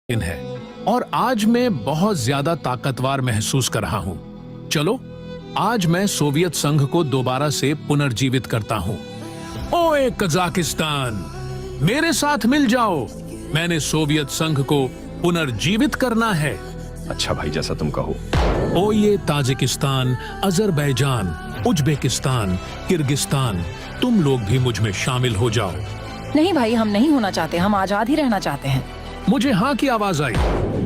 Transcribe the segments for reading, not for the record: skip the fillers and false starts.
दिन है और आज मैं बहुत ज्यादा ताकतवर महसूस कर रहा हूँ। चलो आज मैं सोवियत संघ को दोबारा से पुनर्जीवित करता हूँ। ओए कजाकिस्तान, मेरे साथ मिल जाओ। मैंने सोवियत संघ को पुनर्जीवित करना है। अच्छा भाई, जैसा तुम कहो। ओ ये ताजिकिस्तान, अजरबैजान, उज्बेकिस्तान, किर्गिस्तान, तुम लोग भी मुझ में शामिल हो जाओ। नहीं भाई, हम नहीं होना चाहते, हम आजाद ही रहना चाहते हैं। मुझे हाँ की आवाज आई।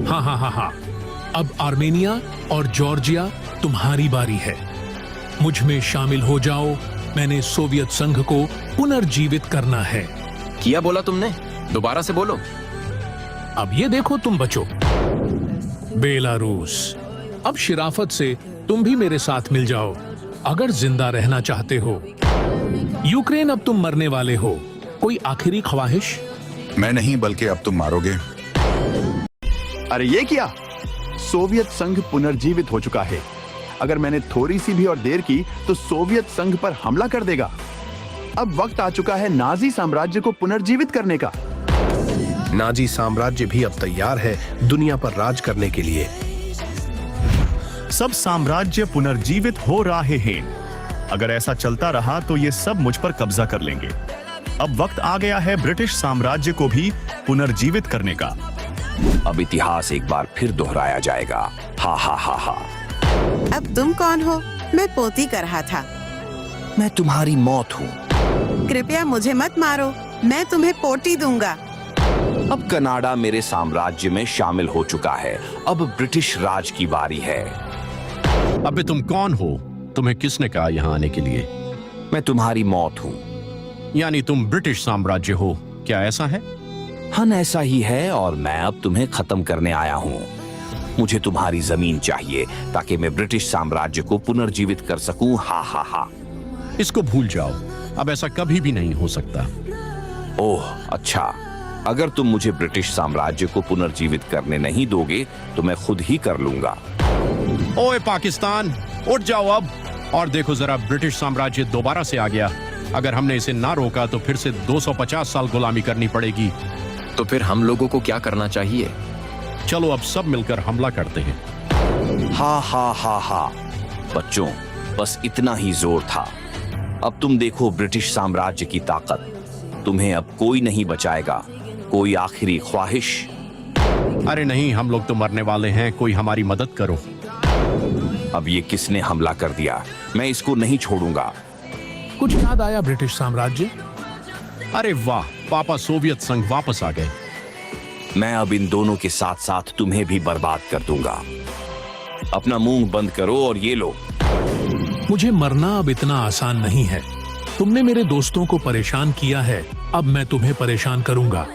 हाँ हाँ हाँ हाँ। अब आर्मेनिया और जॉर्जिया तुम्हारी बारी है। मुझ में शामिल हो जाओ। मैंने सोवियत संघ को पुनर्जीवित करना है। किया बोला तुमने, दोबारा से बोलो। अब ये देखो तुम बचो। बेलारूस, अब शिराफत से तुम भी मेरे साथ मिल जाओ अगर जिंदा रहना चाहते हो। यूक्रेन, अब तुम मरने वाले हो। कोई आखिरी ख्वाहिश? मैं नहीं, बल्कि अब तुम मारोगे। अरे ये क्या? सोवियत संघ पुनर्जीवित हो चुका है। अगर मैंने थोड़ी सी भी और देर की तो सोवियत संघ पर हमला कर देगा। अब वक्त आ चुका है नाजी साम्राज्य को पुनर्जीवित करने का। नाजी साम्राज्य भी अब तैयार है दुनिया पर राज करने के लिए। सब साम्राज्य पुनर्जीवित हो रहे हैं। अगर ऐसा चलता रहा तो ये सब मुझ पर कब्जा कर लेंगे। अब वक्त आ गया है ब्रिटिश साम्राज्य को भी पुनर्जीवित करने का। अब इतिहास एक बार फिर दोहराया जाएगा। हा हा हा हा। अब तुम कौन हो? मैं पोती कर रहा था। मैं तुम्हारी मौत हूँ। कृपया मुझे मत मारो, मैं तुम्हें पोटी दूंगा। अब कनाडा मेरे साम्राज्य में शामिल हो चुका है। अब ब्रिटिश राज की बारी है। अबे तुम कौन हो? तुम्हें किसने कहा यहाँ आने के लिए? मैं तुम्हारी मौत हूँ। यानी तुम ब्रिटिश साम्राज्य हो, क्या ऐसा है? हाँ, ऐसा ही है और मैं अब तुम्हें खत्म करने आया हूँ। मुझे तुम्हारी जमीन चाहिए ताकि मैं ब्रिटिश साम्राज्य को पुनर्जीवित कर सकूं। हा हा हा। इसको भूल जाओ, अब ऐसा कभी भी नहीं हो सकता। ओह अच्छा, अगर तुम मुझे ब्रिटिश साम्राज्य को पुनर्जीवित करने नहीं दोगे तो मैं खुद ही कर लूंगा। ओए पाकिस्तान, उठ जाओ अब और देखो जरा, ब्रिटिश साम्राज्य दोबारा से आ गया। अगर हमने इसे ना रोका तो फिर से 250 साल गुलामी करनी पड़ेगी। तो फिर हम लोगों को क्या करना चाहिए? चलो अब सब मिलकर हमला करते हैं। हा हा हा हा। बच्चों, बस इतना ही जोर था। अब तुम देखो ब्रिटिश साम्राज्य की ताकत। तुम्हें अब कोई नहीं बचाएगा। कोई आखिरी ख्वाहिश? अरे नहीं, हम लोग तो मरने वाले हैं, कोई हमारी मदद करो। अब ये किसने हमला कर दिया? मैं इसको नहीं छोड़ूंगा। कुछ याद आया ब्रिटिश साम्राज्य? अरे वाह, पापा सोवियत संघ वापस आ गए। मैं अब इन दोनों के साथ साथ तुम्हें भी बर्बाद कर दूंगा। अपना मुंह बंद करो और ये लो। मुझे मरना अब इतना आसान नहीं है। तुमने मेरे दोस्तों को परेशान किया है, अब मैं तुम्हें परेशान करूंगा।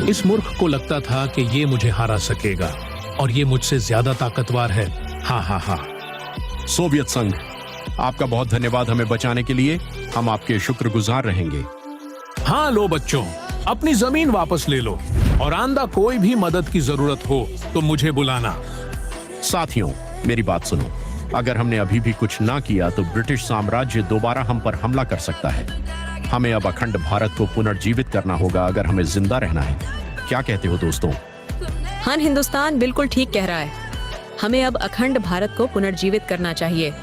इस मूर्ख को लगता था कि ये मुझे हरा सकेगा और ये मुझसे ज्यादा ताकतवर है। हाँ हाँ हाँ। सोवियत संघ, आपका बहुत धन्यवाद हमें बचाने के लिए। हम आपके शुक्रगुजार रहेंगे। हाँ लो बच्चों, अपनी जमीन वापस ले लो और आंदा कोई भी मदद की जरूरत हो तो मुझे बुलाना। साथियों, मेरी बात सुनो। अगर हमने अभी भी कुछ ना किया तो ब्रिटिश साम्राज्य दोबारा हम पर हमला कर सकता है। हमें अब अखंड भारत को पुनर्जीवित करना होगा अगर हमें जिंदा रहना है। क्या कहते हो दोस्तों? हाँ, हिंदुस्तान बिल्कुल ठीक कह रहा है। हमें अब अखंड भारत को पुनर्जीवित करना चाहिए।